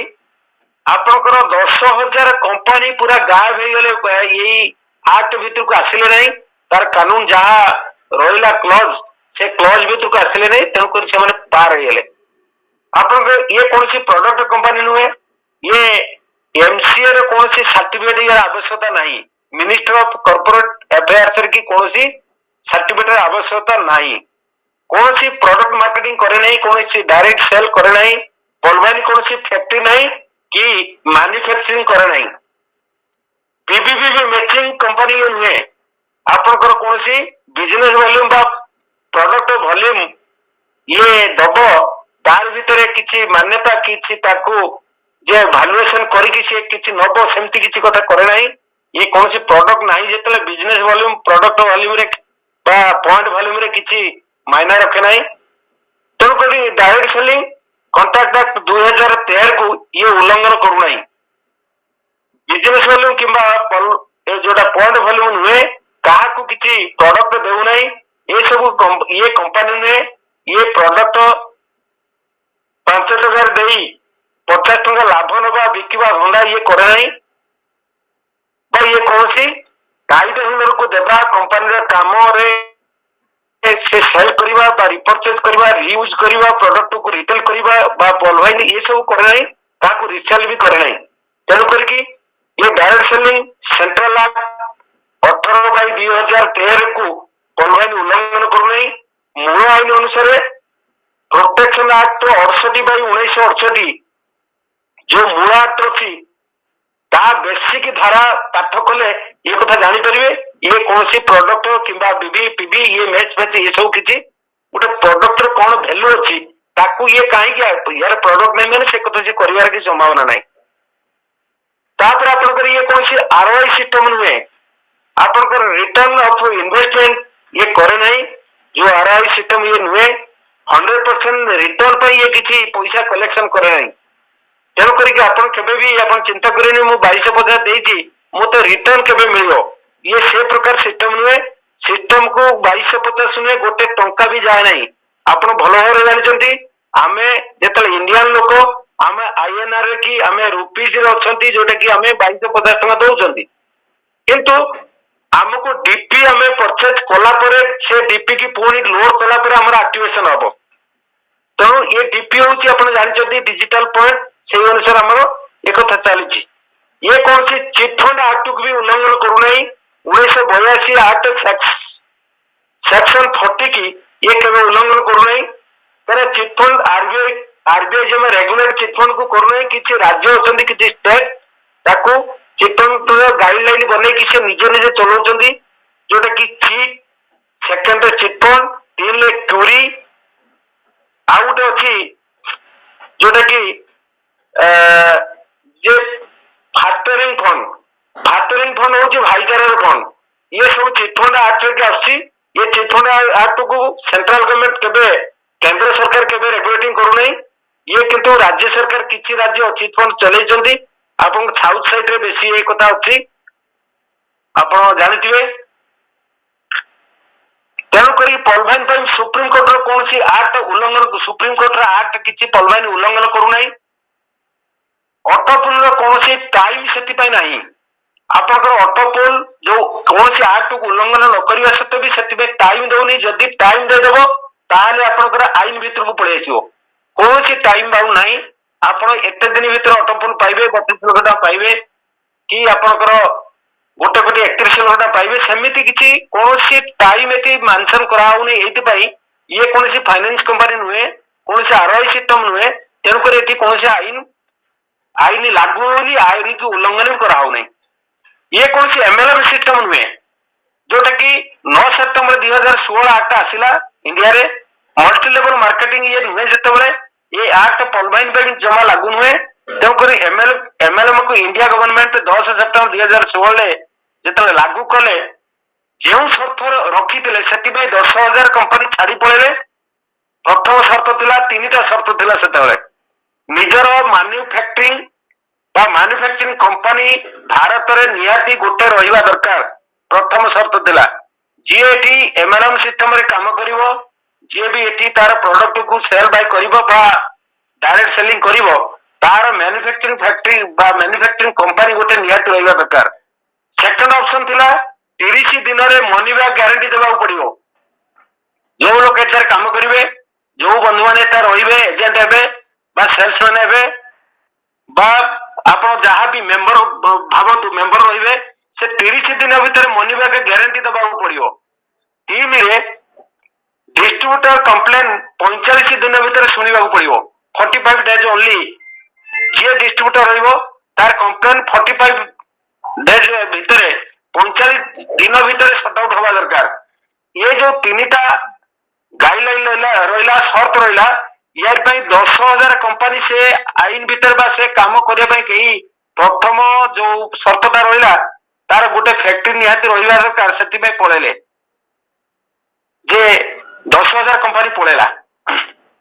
ଆପଣଙ୍କର 10,000 କମ୍ପାନୀ ପୁରା ଗାୟବ ହେଇଗଲେ, ଏଇ ଆକ୍ଟ ଭିତରକୁ ଆସିଲେ ନାହିଁ। ତାର କାନୁନ ଯାହା ରହିଲା କ୍ଲଜ, ସେ କ୍ଲଜ ଭିତରକୁ ଆସିଲେ ନାହିଁ। ତେଣୁକରି ସେମାନେ ପାର ହେଇଗଲେ। ଆପଣଙ୍କର ଇଏ କୌଣସି ପ୍ରଡକ୍ଟ କମ୍ପାନୀ ନୁହେଁ। ଇଏ MCA ର କୌଣସି ସାର୍ଟିଫିକେଟ ଆବଶ୍ୟକତା ନାହିଁ। ମିନିଷ୍ଟର ଅଫ କର୍ପୋରେଟ ଆଫେୟାର୍ସ କି କୌଣସି ସାର୍ଟିଫିକେଟ ଆବଶ୍ୟକତା ନାହିଁ। କୌଣସି ପ୍ରଡକ୍ଟ ମାର୍କେଟିଂ करे ନାହିଁ, କୌଣସି ଡାଇରେକ୍ଟ ସେଲ करे ନାହିଁ, ପଲଭାଇନ କୌଣସି ଫ୍ୟାକ୍ଟ୍ରି ନାହିଁ କି ମ୍ୟାନୁଫ୍ୟାକ୍ଚରିଂ करे ନାହିଁ। PPP ବି ମେକିଂ କମ୍ପାନୀ ନୁହେଁ। ଆପଣଙ୍କର କୌଣସି ବିଜନେସ ଭଲ୍ୟୁମ ବା ପ୍ରଡକ୍ଟ ଭଲ୍ୟୁମ ଇଏ ଦବ, ତାର ଭିତରେ କିଛି ମାନ୍ୟତା କିଛି ତାକୁ ଯେ ଭାଲୁଏସନ କରିକି ସେ କିଛି ନବ, ସେମିତି କିଛି କଥା करे ନାହିଁ। ଇଏ କୌଣସି ପ୍ରଡକ୍ଟ ନାହିଁ। ଯେତେବେଳେ ବିଜନେସ ଭଲ୍ୟୁମ ପ୍ରଡକ୍ଟ ଭଲ୍ୟୁମରେ ବା ପଏଣ୍ଟ ଭଲ୍ୟୁମରେ କିଛି ମାଇନା ରଖେ ନାହିଁ। ତେଣୁକରି ଡାଇରେକ୍ଟ ସେଲିଂ କଣ୍ଟ୍ରାକ୍ଟ ଆକ୍ଟ 2013 କୁ ଇଏ ଉଲ୍ଲଂଘନ କରୁନାହିଁ। ବିଜନେସ ଭଲ୍ୟୁମ କିମ୍ବା ଯୋଉଟା ପଏଣ୍ଟ ଭଲ୍ୟୁମ ନୁହେଁ, କାହାକୁ କିଛି ପ୍ରଡକ୍ଟ ଦେଉନାହିଁ। ଏସବୁ ଇଏ କମ୍ପାନୀ ନୁହେଁ। ଇଏ ପ୍ରଡକ୍ଟ 5 ଟଙ୍କାରେ ଦେଇ 50 ଟଙ୍କା ଲାଭ ନେବା ବିକିବା ଧନ୍ଦା ଇଏ करे ନାହିଁ। ବା ଇଏ କୌଣସି ଦାୟିତ୍ୱହୀନକୁ ଦେବା, କମ୍ପାନୀର କାମରେ ସେ ସେଲ କରିବା ବା ରିପରଚେଜ କରିବା, ରିୟୁଜ କରିବା, ପ୍ରଡକ୍ଟକୁ ରିଟେଲ କରିବା ବା ପଲଭାଇନ ଏସବୁ करे ନାହିଁ। ତାକୁ ରିସେଲ ବି करे ନାହିଁ। ତେଣୁ କରିକି ये डायरेक्ट सेलिंग सेंट्रल एक्ट 18/2013 को पलवाइन उल्लंघन करूनी। मूल आईन अनुसार प्रोटेक्शन एक्ट 68/1968 जो मूल एक्ट अच्छी ता बेसिक धारा पाठ कले ये कथा जानी परिवे। ये कौन सी प्रोडक्ट किंबा बीबी पीबी ये मैच मैच ये सब किछि गोटे प्रोडक्ट रो कोन वैल्यू अछि ताकू ये काहे कि यार प्रोडक्ट नै माने से कथा से करिवार की संभावना नै। तापर आपनकर ये कौन सी आरओआई सिस्टम नुहे, आपनकर रिटर्न ऑफ इन्वेस्टमेंट ये करे नहीं। जो आरओआई सिस्टम ये नुहे 100% रिटर्न पे ये किछि पैसा कलेक्शन करे नहीं। तेणु करके आपन केबे भी आपन चिंता करेनी मु 2250 देइछि मु तो रिटर्न केबे मिलियो, ये से प्रकार सिस्टम नुहे। सिस्टम को 2250 नुहे गोटे टंका भी जाए नहीं। आपन भलो भाबरे जानिचंती आमे जेतले इंडियन लोक आमे आईएनआर की आमे रुपीज रे अछंती जोटा कि आमे 2250 टका दउचंती, किंतु हमको डीपी आमे परचेज कोला परे से डीपी की पूरी लोड कोला परे हमर एक्टिवेशन हबो। तेणु ये डीपी हूँ आप जानते डिजिटल पॉइंट से अनुसार आमर एक कथा चली ये कौन सी चिटफंड आक्ट को भी उल्लंघन करूना 1982 आक्ट सेक्शन 30 की ये केवल उल्लंघन करूना तेरे चिटफंड आरबीआई जो रेगुलेट चिटफंड को करूना किसी राज्य अच्छा किसी स्टेट ताकू चिटफंड गाइडलाइन बन से निजे निजे चलाउछंती जोटा कि चीट सेकेंड चिटफंड 3 क्यूरी आउ गोटे अच्छी जोटा कि जे फैक्टरिंग फंड हूँ भाईचार फंड ये सब चिटफंड आक्ट के आसी ये चिटफंड आक्ट को सेंट्रल गवर्नमेंट केबे केंद्र सरकार केबे रेगुलेटिंग करूना ये किंतु राज्य सरकार किसी राज्य चिटफंड चलैछंती आपन साउथ साइड रे बेसी ये कथा अच्छी आप जानते तेणुक पलवाइन सुप्रीम कोर्ट कौन सी आक्ट उल्लंघन सुप्रीम कोर्ट आक्ट किसी पलवाइन उल्लंघन करूना ऑटोपोल कौन सी टाइम से नहीं आपंकर ऑटोपोल जो कौन सी आक्ट को उल्लंघन न करने सत्वे भी से टाइम दौनी जदि टाइम देदेव ताले आपंकर आईन भीतर को पड़े आसो कौन सी टाइम बाउ ना आप एत दिन भर ऑटोपोल पाइबे 32 लाख टका पाइबे कि आपंकर गोटे कोटी 31 लाख टका पाइबे सेमती किसी कौन सी टाइम ये मेंशन कराऊनी ये कौन सी फाइनेंस कंपनी नुहे कौन सी आरआई सिस्टम नुहे तेणुक कौन सी आईन लागू होनी आईन की उल्लंघन कराऊनी ये कौन सी एमएलएम सिस्टम नुहे जोटा कि 9 सेप्टेम्बर 2016 आक्ट आसला इंडिया रे मल्टी लेवल मार्केटिंग ये नुहे जिते ये आक्ट पलवाइन जमा लागू नुहे तेणुक एमएलएम को इंडिया गवर्नमेंट 10 सेप्टेम्बर 2016 जिते लागू कले जो शर्त रखी से 10,000 कंपनी छाड़ी पड़े प्रथम शर्त थिला 3टा शर्त थिला सेतेबेले निजर मैन्युफैक्चरिंग कंपनी भारत रे निहाती गोटे रहिबा दरकार प्रथम शर्त थिला जी एटी एमएलएम सिस्टम रे काम करिवो जे भी एटी तार प्रोडक्ट को सेल बाय करिवो बा डायरेक्ट सेलिंग करिवो तार मैन्युफैक्चरिंग फैक्ट्री बा मैन्युफैक्चरिंग कंपनी गोटे निहाती रहिबा दरकार सेकंड ऑप्शन थिला 30 दिन रे मनी बैक गारंटी देबा पड़िवो जो लोग एटार काम करिवे जो बंधु माने एटा रहिबे एजेंट हेबे बा सेल्समैन हेबे बा आप जहाँ भी मेंबर भावतु मेंबर रहिबे से 30 दिन भीतर मनी बैक गारंटी देबा पड़िवो टीम रे डिस्ट्रीब्यूटर कंप्लेन 45 दिन भीतर सुनिबा पड़िवो 45 डेज ओनली जे डिस्ट्रीब्यूटर रहिबो तार कंप्लेन 45 डेज भीतर 45 दिन भीतर सॉर्ट आउट होगा दरकार ये जो 3टा गाइडलाइन रहा शर्त रहा यार 10,000 कंपनी से आईन भीतर बा से काम करने कहीं प्रथम जो शर्तटा रहा तार गोटे फैक्ट्री निहाती रहा दरकार से पड़े जे 10,000 कंपनी पड़ेगा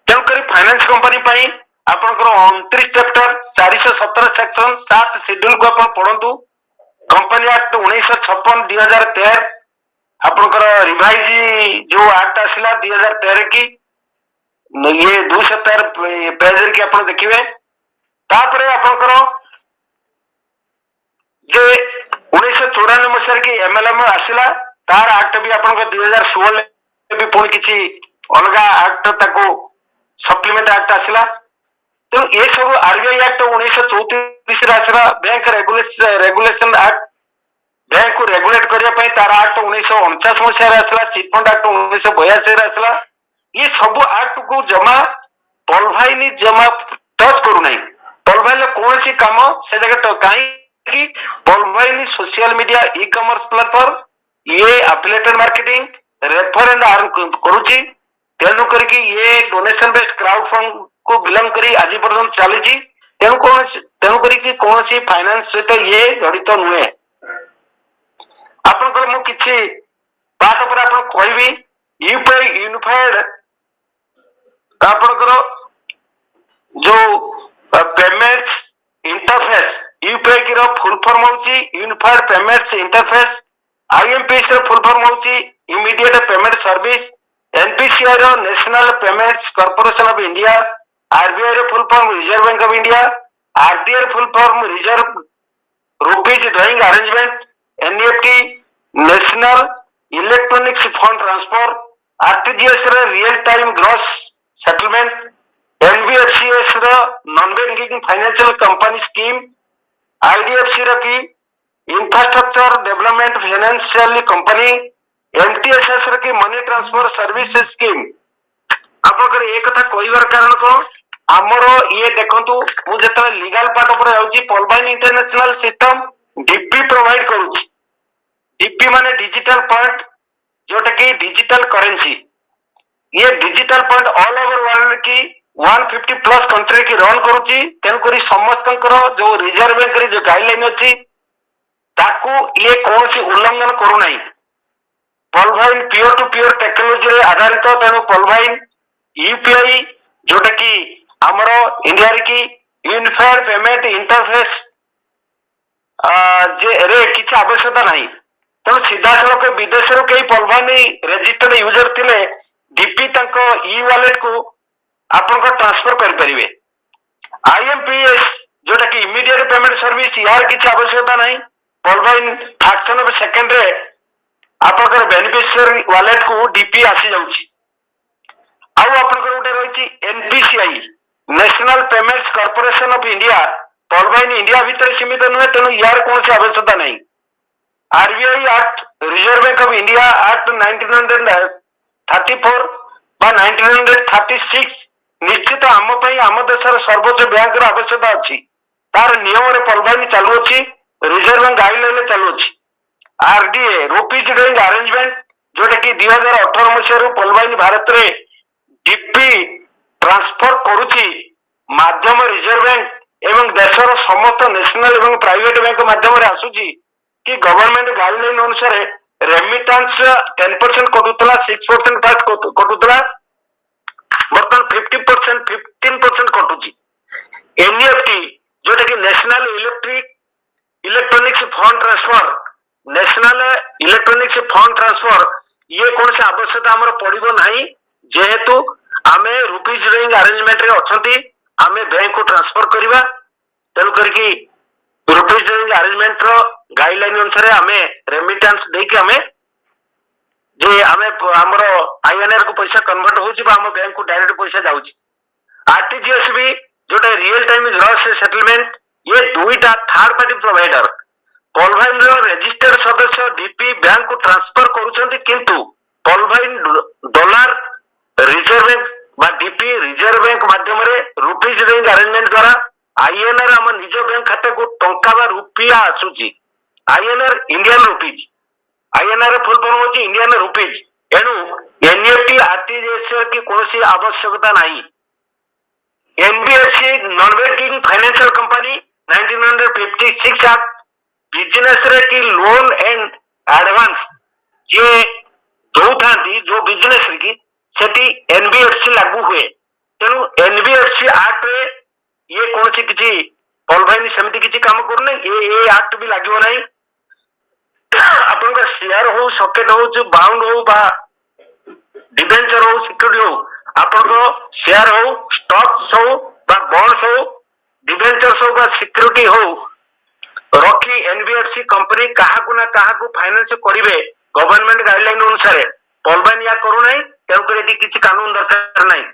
तेणुक फाइनेंस कंपनी आपंकर 29 चैप्टर 417 सेक्शन 7 शेड्यूल को आप पढ़ु कंपनी एक्ट 1956 2013 आपंकर रिवाइज जो एक्ट आसला 2013 की ये 217 पेज की आप देखिए तापर आपंकर जे 1994 मसीह की एमएलएम आसला तार एक्ट भी आपंकर 2016 भी पुणी किसी अलग एक्ट ताको सप्लीमेंट एक्ट आसला तो ये सब आरबीआई एक्ट 1934 आसला बैंक रेगुलेशन एक्ट बैंक को रेगुलेट करने तार एक्ट 1949 मसीह आसला चिटफंड एक्ट 1982 आसला ये सब एक्ट को जमा पलवाइन जमा टच करूना पलवाइन कौन सी काम से जगह कहीं पलवाइन social media e commerce platform ये affiliated marketing refer and earn करुची तेणु करके ये डोनेशन बेस्ड क्राउड फंड को बिलोंग करी आज पर्यंत चली तेणु करके कौन सी फाइनेंस सहित ये जड़ित नुहे आपंकर मु किछि बात पर आप कहबी यूपीआई यूनिफाइड आपंकर जो पेमेंट्स इंटरफेस यूपीआई की फुल फॉर्म होची यूनिफाइड पेमेंट्स इंटरफेस आईएमपीएस रो फुल फॉर्म होची इमीडिएट पेमेंट सर्विस एनपीसीआई रो national payments corporation of India RBI रो full form reserve bank of India RTI full form reserve rupees drawing arrangement NEFT national electronics fund transfer RTGS रे real time gross settlement taking financial company scheme IDFC ର କି infrastructure development financial company MTSS ର କି money transfer services scheme आपनकर ए कथा कहबार कारण कोन आमर ये देखंतु मु जत लीगल पार्ट ऊपर जाउची पॉलबाइन इंटरनेशनल सिस्टम डीपी प्रोवाइड करूची डीपी माने डिजिटल पॉइंट जोटा कि डिजिटल करेंसी ये digital point all over world की 150 प्लस कंट्री की रन करूची तेनकरी समस्तंकर जो रिजर्व बैंक रे जो गाइडलाइन अछि ताकू ये कौन उल्लंघन करू नहीं पॉलबाइन पीयर टू पीयर टेक्नोलॉजी रे आधारित तेणु पॉलबाइन यूपीआई जोटा कि हमरो इंडिया रे की यूनिफाइड पेमेंट इंटरफेस जे रे किछ आवश्यकता नहीं तेणु सीधा सड़क विदेश रो कई पॉलबाइन रजिस्टर्ड यूजर थिले डीपी तंको ई वॉलेट को आपन ट्रांसफर कर परिवे आईएमपीएस जोटा कि इमीडिएट पेमेंट सर्विस यार किछ आवश्यकता नहीं पॉलबाइन फ्रैक्शन ऑफ सेकंड रे आपन बेनिफिशियरी वॉलेट को डीपी आसी जाउची आउ आपन गोटे रही NPCI national payments corporation of India पॉलबाइन इंडिया भीतर सीमित नुहे तेणु यार कौन आवश्यकता नहीं RBI act reserve bank of India act 1934 बा 1936 निश्चित आम आम देशर सर्वोच्च बैंक आवश्यकता अच्छी तार नियम रे पॉलबाइन चालू अच्छी रिजर्व बैंक गाइडलाइन चालू अच्छी आरडीए रुपीज डूइंग अरेंजमेंट जोटा कि 2018 मसीह पॉलबाइन भारत रे डीपी ट्रांसफर करुची माध्यम रिजर्व बैंक एवं देशर समस्त नेशनल एवं प्राइवेट बैंक माध्यम रे आसुची कि गवर्नमेंट गाइडलाइन अनुसार रेमिटेंस 10% कटुतला 6% टैक्स कटुतला बर्तमान 50% 15% कटुची एनईएफटी जोटा कि national electronics fund transfer national electronics fund transfer ये कौन से आवश्यकता आमर पड़ो नहीं जेहेतु आमे रुपीज डूइंग अरेंजमेंट रे अछंती आमे बैंक को ट्रांसफर करबा तेनु करके रुपीज डूइंग अरेंजमेंट रो गाइडलाइन अनुसार आमे रेमिटेंस देके आमे जे आमे हमरो आईएनआर को पैसा कन्वर्ट होची बा हम बैंक को डायरेक्ट पैसा जाउची आरटीजीएस भी जोटा रियल टाइम ग्रॉस सेटलमेंट ये दुईटा थर्ड पार्टी प्रोवाइडर पॉलबाइन रो रजिस्टर्ड सदस्य डीपी बैंक को ट्रांसफर करूछंती किंतु पॉलबाइन डॉलर रिजर्व बैंक बा डीपी रिजर्व बैंक माध्यम रे रुपीज डूइंग अरेंजमेंट द्वारा आईएनआर हम निज बैंक खाता को टंका बा रुपया आसुची INR Indian rupees INR full form होची इंडियन रुपीज एनु एनईएफटी आरटीजीएस की कोनोसी आवश्यकता नहीं NBFC non banking financial company 1956 act business रे की लोन एंड एडवांस जे दौथांती जो बिजनेस रे की सेठी एनबीएफसी लागू हुए तेणु एनबीएफसी एक्ट रे ये कौन सी किसी पॉलबाइन सेमती किसी काम करने ये एक्ट भी लागो नहीं आपनका शेयर हो सॉकेट हो जो बाउंड हो बा डिबेंचर हो सिक्योरिटी हो आपनको शेयर हो स्टॉक्स हो बा बॉन्ड्स हो डिबेंचर्स हो बा सिक्योरिटी हो रखी एनबीएफसी कंपनी काहाकू ना काहाकू फाइनेंस करिवे गवर्नमेंट गाइडलाइन अनुसार पॉलबाइन या करू नहीं तेणुकर यदि किसी कानून दरकार नहीं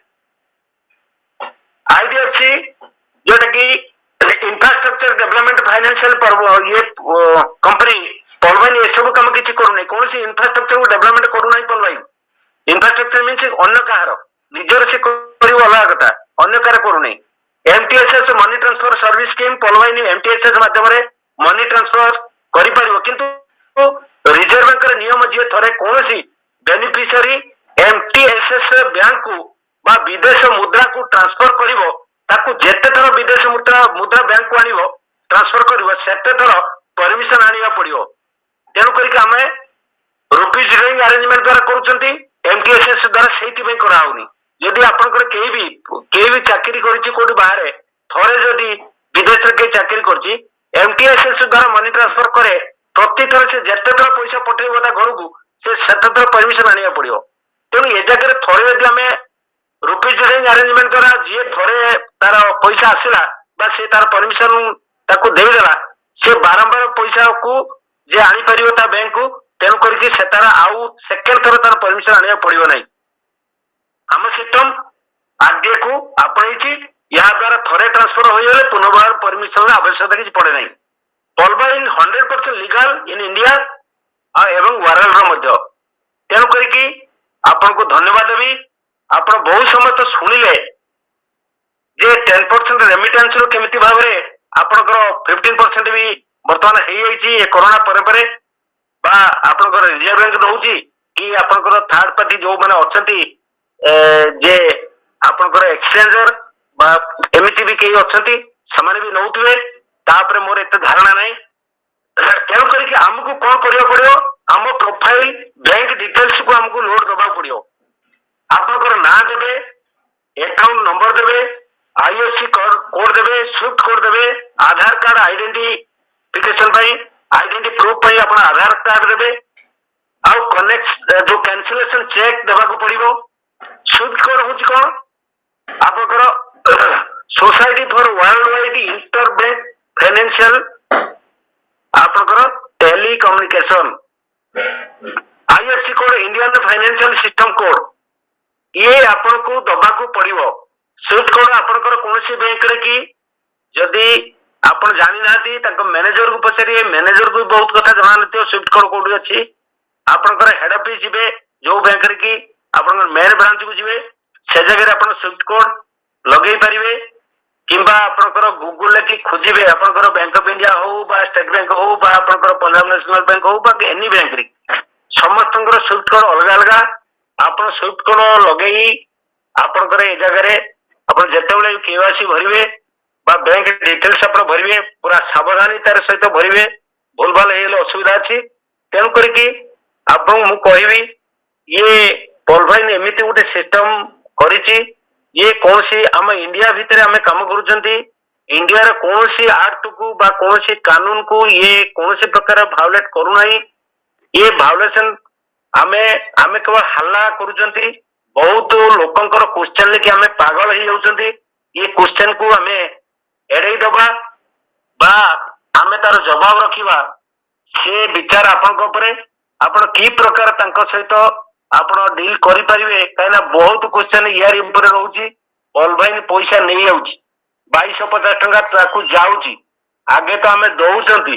आईडीएफसी जोटा कि इंफ्रास्ट्रक्चर डेवलपमेंट फाइनेंशियल ये कंपनी पॉलबाइन ये सब काम किसी करू नहीं कौन सी इंफ्रास्ट्रक्चर को डेवलपमेंट करू नहीं पॉलबाइन इंफ्रास्ट्रक्चर मीन्स अन्य कहार निजर से करिव अलग कथा अन्य कार करू नहीं एमटीएसएस मनी ट्रांसफर सर्विस स्कीम पॉलबाइन एमटीएसएस माध्यम रे मनी ट्रांसफर करि परिवो किंतु रिजर्व बैंक रे नियम जे थरे कोनोसी बेनिफिशियरी एमटीएसएस बैंक को बा विदेश मुद्रा को ट्रांसफर करिवो ताकू जेते थर विदेश मुद्रा बैंक को आनिवो ट्रांसफर करिवो सेते थर परमिशन आनिया पड़िवो तेनु करिक आमे रुपीज डूइंग अरेंजमेंट द्वारा करूचंती एमटीएसएस द्वारा सेति बैंक कराउनी यदि आपनकर केही भी चाकरी करिछि कोडी बाहरे थरे जदि विदेश रे के चाकरी करछि एमटीएसएस द्वारा मनी ट्रांसफर करे प्रति थर से जेते थर पैसा पठेइबो ता घर को से सेते थर परमिशन आनिया पड़िवो तेनु ए जगह थरे जदि आमे रुपीज डूइंग अरेंजमेंट द्वारा जे थरे तार पैसा आसिला बा से तार परमिशन ताको देई देला से बारंबार पैसा को जे आनी परिवो ता बैंक को तेनु करके से तार आउ सेकंड थर तार परमिशन आनिया पड़िवो नहीं हम सिस्टम आरडीए को आपणैछि या द्वारा थरे ट्रांसफर ହୋଇଗଲେ ପୁନର୍ବାର परमिशन आवश्यकता किसी पड़े नहीं। पॉलवाइन 100% लीगल इन इंडिया एवं वर्ल्ड तेणु करके आपन को धन्यवाद देवी। आप बहुत समय तो शुणिले जे 10% रेमिटेंस केमिति भाव में आपनकर 15% भी बर्तमान हो जाइए कोरोना पर आपनकर रिजर्व बैंक रोची कि आपनकर थर्ड पार्टी जो मैंने अच्छा जे आपनकर एक्सचेंजर एमती भी कई अच्छा से भी नौथे तापर मोर एत धारणा नहीं। तेणु करके आमको कौन करा पड़ो आम प्रोफाइल बैंक डिटेल्स को आमको लोड दबा पड़ो। आपनकर ना देवे अकाउंट नंबर देवे आईएफसी कोड देवे स्विफ्ट कोड देवे आधार कार्ड आइडेंटिफिकेशन आइडेंटिटी प्रूफ आप आधार कार्ड देवे आउ कनेक्ट जो कैंसिलेशन चेक देवा पड़ो। स्विफ्ट कोड हूँ कौन आपनकर society for world wide inter bank financial आपनकर telecommunication IFC code Indian financial system code ये आपन को दबा को पड़ो। स्विफ्ट कोड आपनकर कौन बैंक रे कि जदि आप जानी ना मैनेजर को पचारे मैनेजर को बहुत कथा जना ना स्विफ्ट कोड कौटी अच्छी आपनकर हेड ऑफिस जी जो बैंक रे कि आपनकर मेन ब्रांच को जी से जगह आप स्विफ्ट कोड लगे पारे किंबा आपनकर गूगल कि खोजे आपनकर बैंक ऑफ इंडिया हो स्टेट बैंक हो आपनकर पंजाब नेशनल बैंक हो एनी बैंक रे समस्त स्विफ्ट कोड अलग अलग आप स्विफ्ट कोड लगे आपनकर ए जगह आप जिते केवाईसी भरवे बैंक डिटेल्स आप भरवे पूरा सावधानतार सहित भरवे भूल भाल हो असुविधा अच्छी। तेणु करके आपको मुझे ये पॉलवाइन एमती गोटे सिस्टम करिछि ये कौन सी आम इंडिया भितर आम कम कर इंडिया कौन सी एक्ट को बा कौन सी कानून को ये कौन सी प्रकार भायोलेट करूना ये भायोलेशन आमे आमे केवल हल्ला करुचंती बहुत लोकंकर क्वेश्चन लेके आमे पागल हो जाउचंती ये क्वेश्चन को आमे एड़े दबा बा आमे तार जवाब रखिबा से विचार आपन उपरे आपन की प्रकार तांको सहित आपन डील करि परिबे काइना बहुत क्वेश्चन यार ऊपर रहउची। पॉलवाइन पैसा नहीं जाउची 2250 टका ताकू जाउची आगे तो आमे दउचंती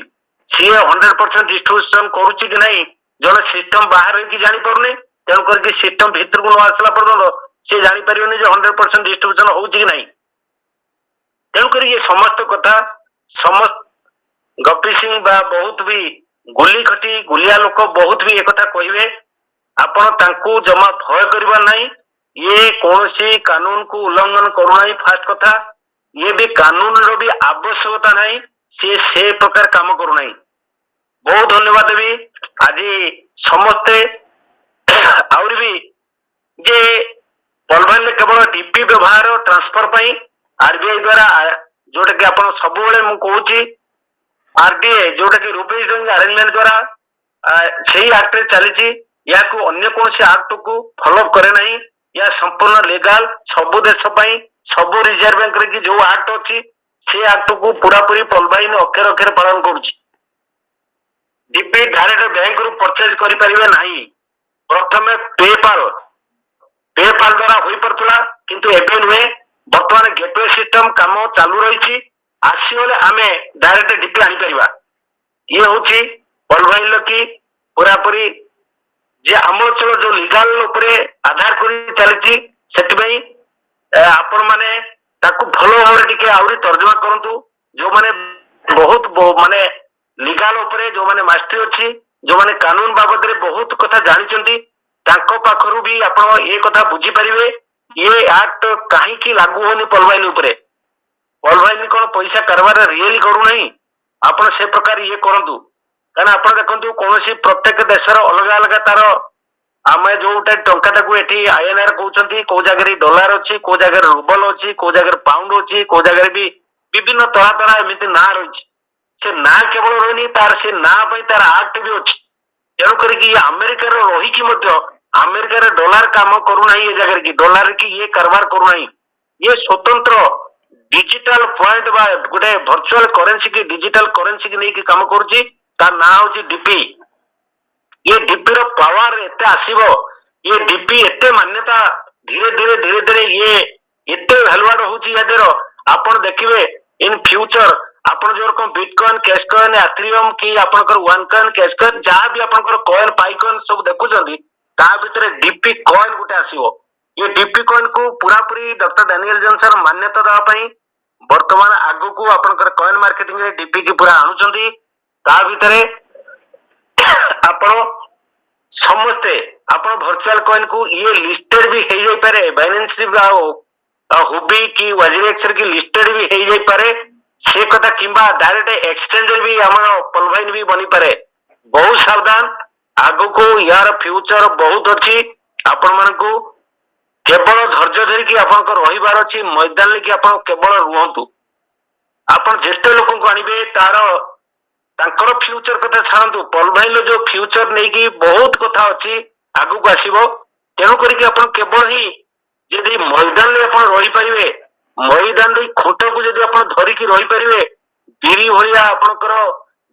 सी 100% डिस्ट्रीब्यूशन करूची कि नहीं जन सिस्टम बाहर की जानी पड़ने तेणु करके सिस्टम भीतर को न आसला पर्यंत सी जानी पारिबेनी जे 100% डिस्ट्रीब्यूशन होउची कि नहीं। तेणु कर ये समस्त कथा समस्त गपी सिंह बा बहुत भी गुली खटी गुलिया लोक बहुत भी एक कथा कहिबे आपण तांकू जमा भय करबा नहीं ये कौन सी कानून को उल्लंघन करूना फास्ट कथा ये भी कानून रो भी आवश्यकता नहीं से प्रकार काम करूना। बहुत धन्यवाद देवी आज समस्ते आउरी भी जे पॉलवाइन केवल डीपी व्यवहार ट्रांसफर पाई आरबीआई द्वारा जोटा कि आप सब मु कहूँ आरबीआई जोटा कि रुपीज अरेंजमेंट द्वारा से एक्ट चली या अन्य कौन सी एक्ट को फॉलो करे नहीं या संपूर्ण लीगल सबु देश सबु रिजर्व बैंक रे की जो एक्ट अच्छी से एक्ट को पूरा पूरी पॉलवाइन अक्षर अक्षर पालन करुच्ची। डीपी डायरेक्ट बैंक रु परचेज करि परिबे नहीं प्रथमे पेपाल द्वारा होई परतला किंतु एबे नुहे वर्तमान गेटवे सिस्टम काम चालू रही आसीगले आमे डायरेक्ट डीपी आनी परिबा ये होची पॉलवाइन की पूरा पूरी जे आम अंचल जो लीगल उपरे आधार करी चलती से आपण माने ताकू भलो भाव टिके आउरी तर्जमा करंतु जो माने बहुत माने लीगल उपरे जो माने मास्टरी अछि जो माने कानून बाबद रे बहुत कथा जानिचंती तांको पाखरु भी आपण ए कथा बुझी परिबे ये एक्ट काहे की लागू होनी पॉलवाइन उपरे पॉलवाइन कोन पैसा कारबार रियली करू नहीं आपण से प्रकार ये करंतु कारण आप देखो कौन प्रत्येक देशर अलग अलग तार आम जो टाटा को ये आईएनआर कहते कौ जगह डॉलर अच्छी कौ जगह रूबल अच्छी कौ जगह पाउंड अच्छी कौ जगह भी विभिन्न तरह तरह एमती ना रही से ना केवल रही तार से ना तार आक्ट भी अच्छी तेणु करके अमेरिकार रही अमेरिकार डॉलर काम करूना ये जगह की डॉलर की ये कारबार करूना ये स्वतंत्र डिजिटल पॉइंट बा गोटे वर्चुअल करेन्सी की डिजिटल करेन्सी की नहीं काम करुच्ची तार ना हूँ डीपी ये डीपी रो पावर एते आसीबो ये डीपी एते मान्यता धीरे धीरे ये एते भैल्युएड होची यादेरो आपण देखिबे इन फ्यूचर आपण जो रकम बिटकॉइन कैश कॉइन एथेरियम कि आपनकर वन कॉइन कैश कॉइन जहाँ भी आपनकर कॉइन पाई कॉइन सब देखुछंदी ता भितरे डीपी कॉइन गुटे आसीबो ये डीपी कॉइन को पूरा पूरी डॉक्टर डैनियल जॉनसन मान्यता दवा पई वर्तमान आगु को आपनकर कॉइन मार्केटिंग रे डीपी की पूरा आणुचंदी ता भितरे आपण समस्ते आपण वर्चुअल कॉइन को ये लिस्टेड भी हे जाई पारे बाइनेंस हुबी की वाजिरेक्सर की लिस्टेड भी हे जाई पारे से कथा किंबा डायरेक्ट एक्सचेंज भी हमर पलवाइन भी बनी पारे बहुत सावधान आगु को यार फ्यूचर बहुत अच्छी आपण मन को केवल धैर्य धरी कि आपन रहिबार अछि मैदान लेके आपन केवल रुहंतु आपन जेते लोक को आनिबे तार तांकर फ्यूचर कथा छाड़ू पलवाइन जो फ्यूचर नहीं कि बहुत कथा अच्छी आगु को आसीबो तेणु करिक आपन केवल ही यदि मैदान ले आपन रही परिवे मैदान रे खुंट को यदि आपन धरी कि रही परिवे बिरी भलिया आपनकर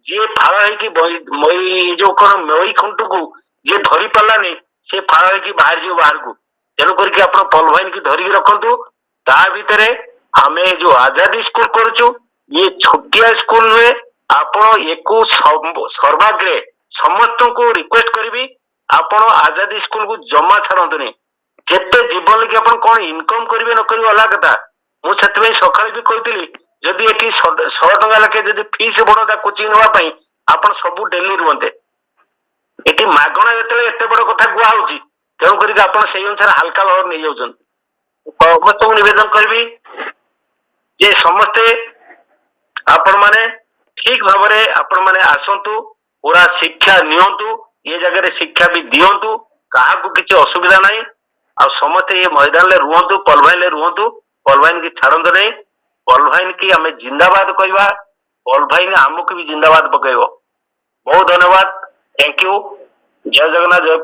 जे फाळ है कि मई जो कोन मई खुंट को जे धरी पल्लानी से फाळ है कि बाहर जो बाहर को तेणु करिक आपन पलवाइन की धरी रखंतु ता भितरे हमें जो आजादी स्कूल करूछु ये छोटिया स्कूल रे आपण एको सर्वाग्रे समस्त को रिक्वेस्ट करी आपण आजादी स्कूल को जमा छाड़तुनि केते जीवन के आपण कोन इनकम करिवे न करिवे अलग कथा मु सेतबे सकाळे भी कहितली जदि एठी 100 टका लके जदि फीस बडदा कोचिंग नवा पई आपण सब डेली रुवंते एठी मागणा एतले एते बड़ कथा गुआ होची तेणु करिक आपण सेही अनुसार हल्का भाव नै जाउछन समस्त निवेदन करबी जे समस्ते आपण माने ठीक भावरे आपण माने आसंतु पूरा शिक्षा नियंतु ये जगह रे शिक्षा भी दियंतु कहा को किसी असुविधा नहीं आ समस्त ये मैदान ले रुहंतु पलवाइन ले रुहंतु पलवाइन की छाड़ंतु नहीं पलवाइन की हमें जिंदाबाद कहवा पलवाइन आमको भी जिंदाबाद पकेब बहुत धन्यवाद थैंक यू जय जगन्नाथ जय